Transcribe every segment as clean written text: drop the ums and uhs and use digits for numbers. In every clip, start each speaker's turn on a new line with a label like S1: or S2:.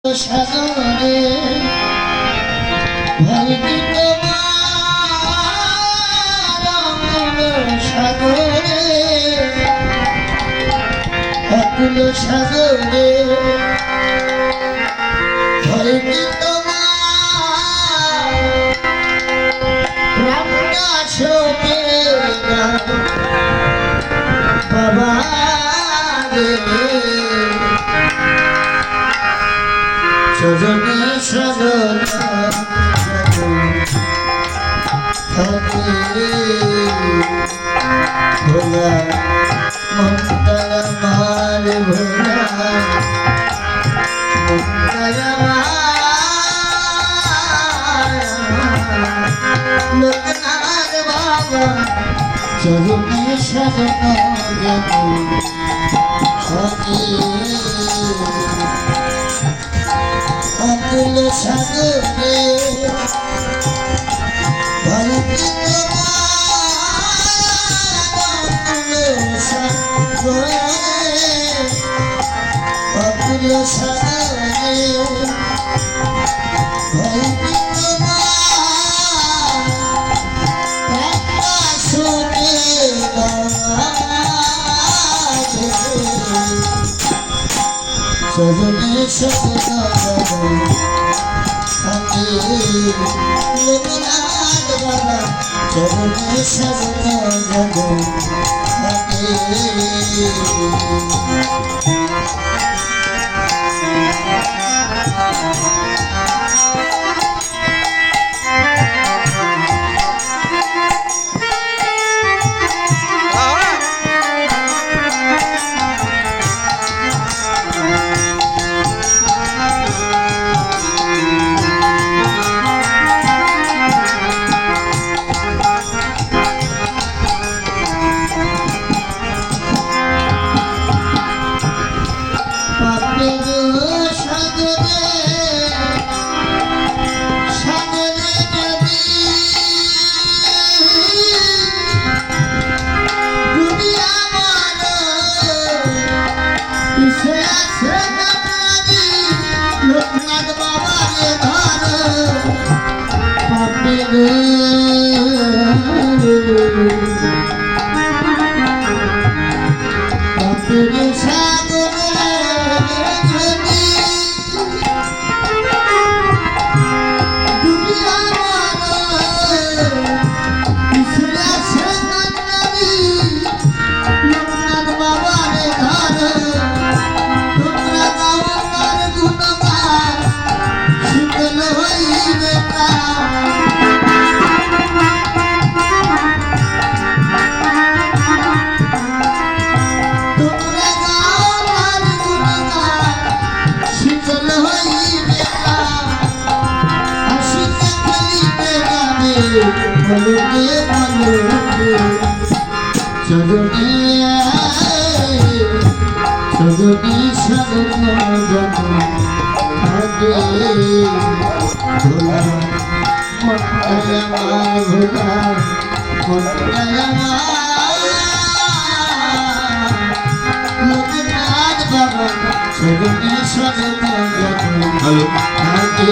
S1: সাগরে ভরতি তোমার সাগরে অকুল সাগরে ভরতি তোমার প্রাণটা ছোটে বাবা সজনে সজন ভোলা মমতা আমার ভোলা লোকনাথ বাবা সজনে সজন অকুল সাগরে ভরতি অকুল সাগরে ভরতি সজনে সজন লোকনাথ বাবা সজনে সজন লোকনাথ বাবা রে ধর সাগরে দুনিয়া লোকনাথ বাবা রে ধর তোমরা গাও তার গুণগান শীতল হইবে তোমরা গাও তার গুণগান শীতল হইবে হাসিতে খেলিতে যাবে বলুকে বলুকে সজনে সজনে সজন ভোলা মন্দায় আমার ভোলা মন্দায় আমার লোকনাথ বাবা সজনে সজন ভালো আমার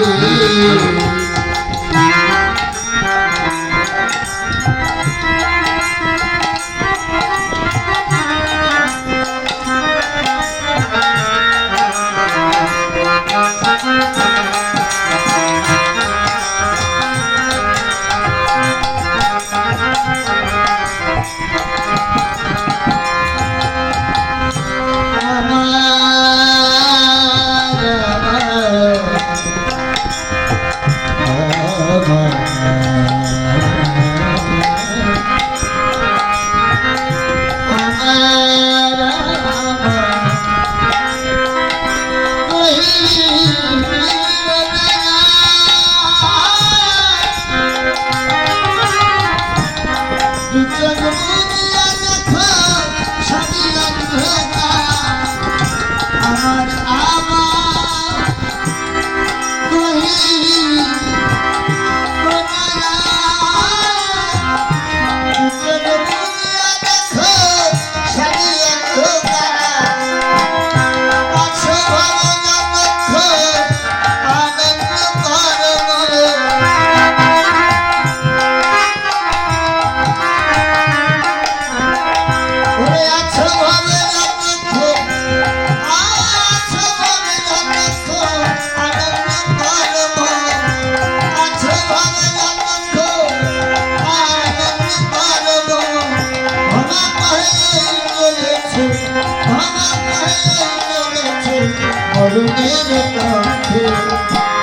S1: অরুণের কণ্ঠে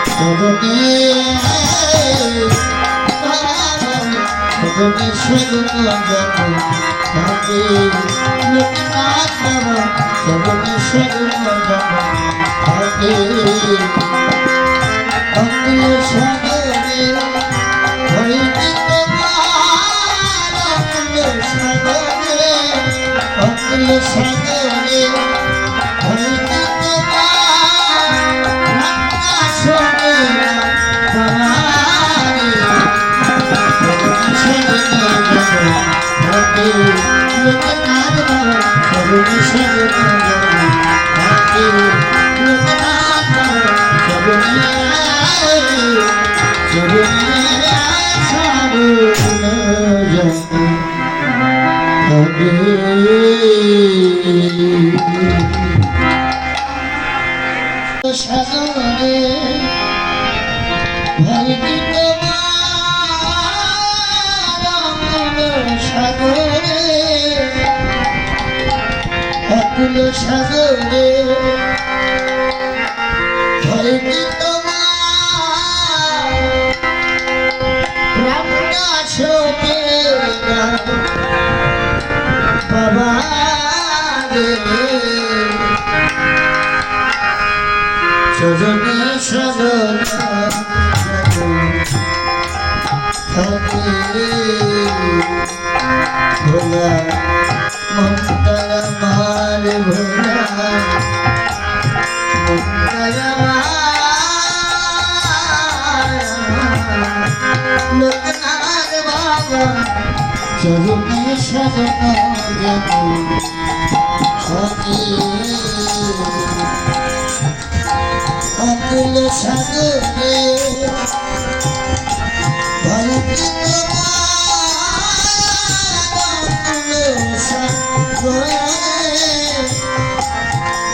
S1: সজনে সজনে সেগুন যখন থাকে লোকনাথ বাবা সজনে সেগুন যখন থাকে অকুল সাগরে হইতে তোমার অকুল সাগরে অকুল সাগরে হইতে তোমার রান্না শোনে সাগরে ভরতি তোমার সাগরে অকুল সাগরে ভরতি তোমার প্রাণটা শোকে বাবা রে সজনে সজনা থাকে ভোলা মনটা আমার ভোলা মনটা আমার লোকনাথ বাবা সজনে সজনা থাকে অকুল সাগরে ভরতি তোমার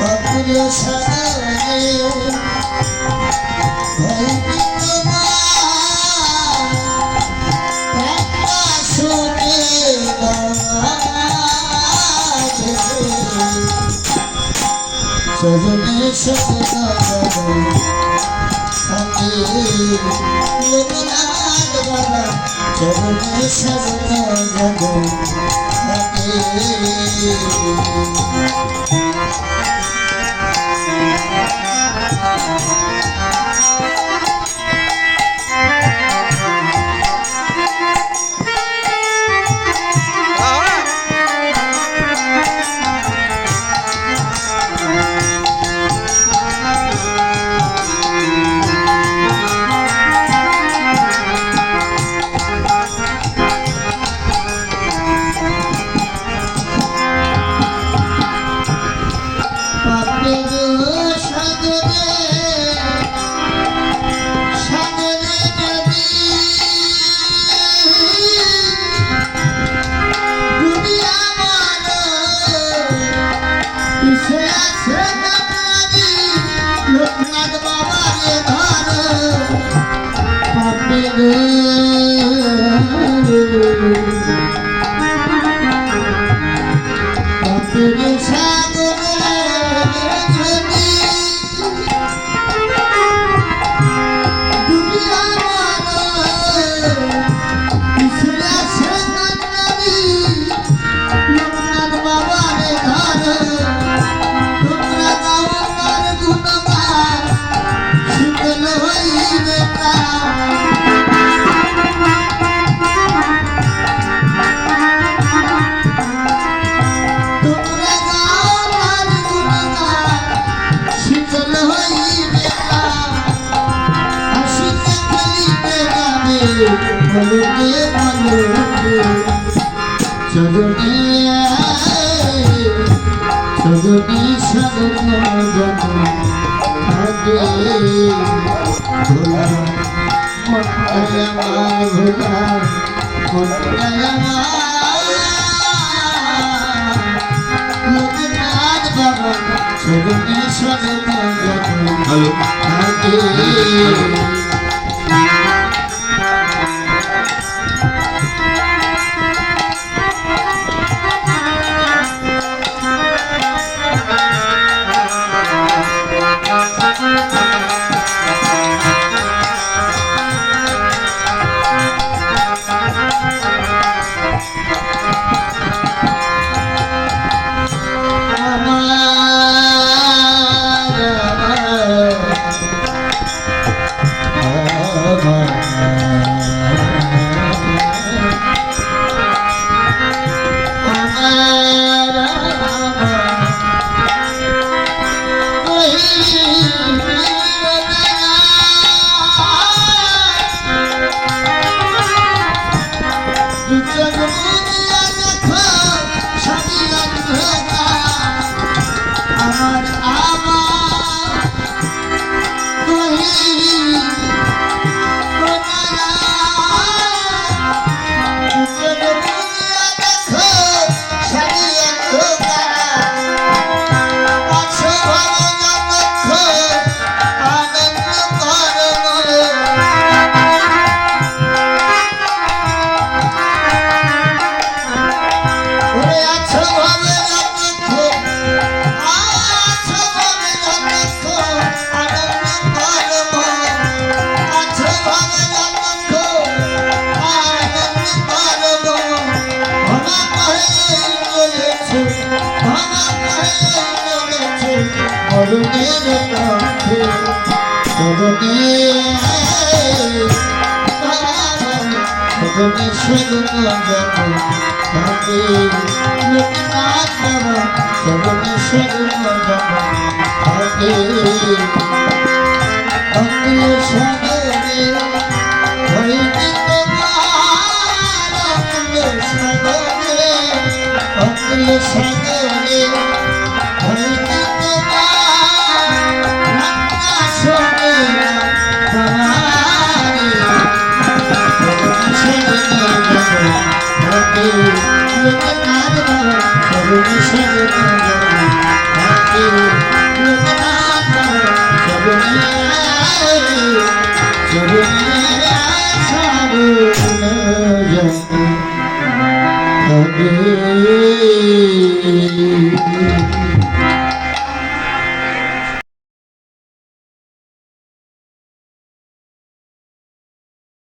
S1: অকুল সাগরে ভরতি তোমার প্রাণটা শোকে সজনে সজনা থাকে লোকনাথ বাবা সজনে সজনা থাকে লোকনাথ বাবা রে ধর পাপে পাপে সাগরে যদি দুনিয়া লোকনাথ বাবা রে ধর সজনে সজনে সজনা থাকে ভোলা মনটাই আমার ভোলা মনটাই আমার লোকনাথ বাবা সজনে সজনা থাকে আছে সজনে সজনে সেগুন যখন থাকে লোকনাথ বাবা সজনে সেগুন যখন থাকে অঙ্গীয় সাগরে হইতে তোমার অঙ্গীয় সাগরে অঙ্গীয় সাগরে হইতে তোমার রান্না শোনে তোমারে সেগুন যখন থাকে লোকনাথ বাবা সজনে সেগুন